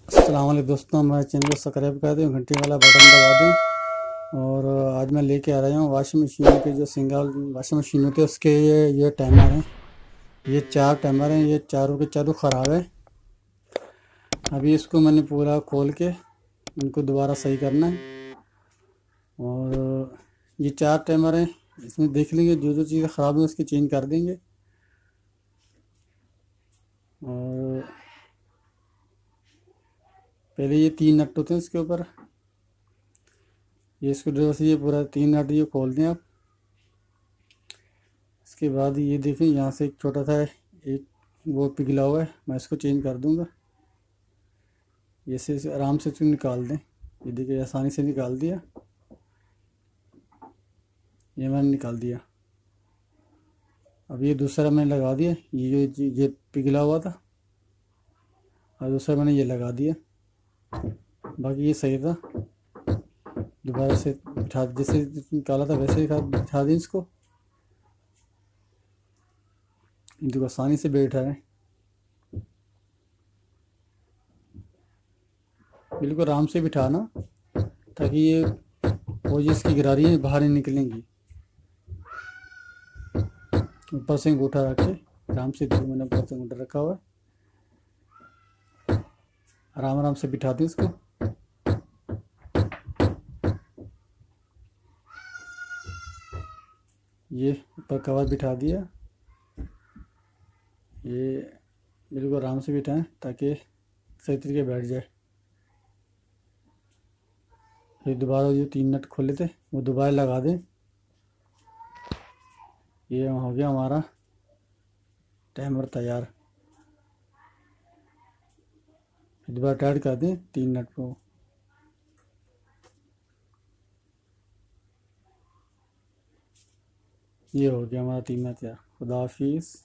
अस्सलाम वालेकुम दोस्तों, हमारे चैनल को सब्सक्राइब कर दें, घंटी वाला बटन दबा दें। और आज मैं लेके आ रहा हूँ वाशिंग मशीन के जो सिंगल वाशिंग मशीन होते हैं उसके ये टाइमर हैं। ये 4 टाइमर हैं, ये चारों के चारों ख़राब है। अभी इसको मैंने पूरा खोल के इनको दोबारा सही करना है। और ये 4 टाइमर हैं, इसमें देख लेंगे जो जो चीज़ें ख़राब है उसकी चेंज कर देंगे। और पहले ये 3 नट होते हैं इसके ऊपर, ये इसको ड्राइवर से ये पूरा 3 नट ये खोल दें आप। इसके बाद ये देखें यहाँ से एक छोटा सा एक वो पिघला हुआ है, मैं इसको चेंज कर दूंगा। ये से आराम से इसको निकाल दें। ये देखिए आसानी से निकाल दिया, ये मैंने निकाल दिया। अब ये दूसरा मैंने लगा दिया, ये पिघला हुआ था और दूसरा मैंने ये लगा दिया। बाकी ये सही था, दोबारा से बिठा जैसे निकाला था वैसे ही बिठा दें इसको। इनको आसानी से बैठा है, बिल्कुल आराम से बिठाना ताकि ये वो जिसकी गिरारी है बाहर नहीं निकलेंगी। ऊपर से अंगूठा रख के आराम से, मैंने ऊपर से अंगूठा रखा हुआ है, आराम आराम से बिठा दें इसको। ये ऊपर कवर बिठा दिया, ये बिल्कुल आराम से बिठाएं ताकि सही तरीके बैठ जाए। फिर दोबारा जो 3 नट खोले थे वो दोबारा लगा दें। ये हो गया हमारा टाइमर तैयार। फिर दोबारा टाइट कर दें 3 नट को। ये हो गया हमारा 3 नट तैयार। खुदा हाफिज़।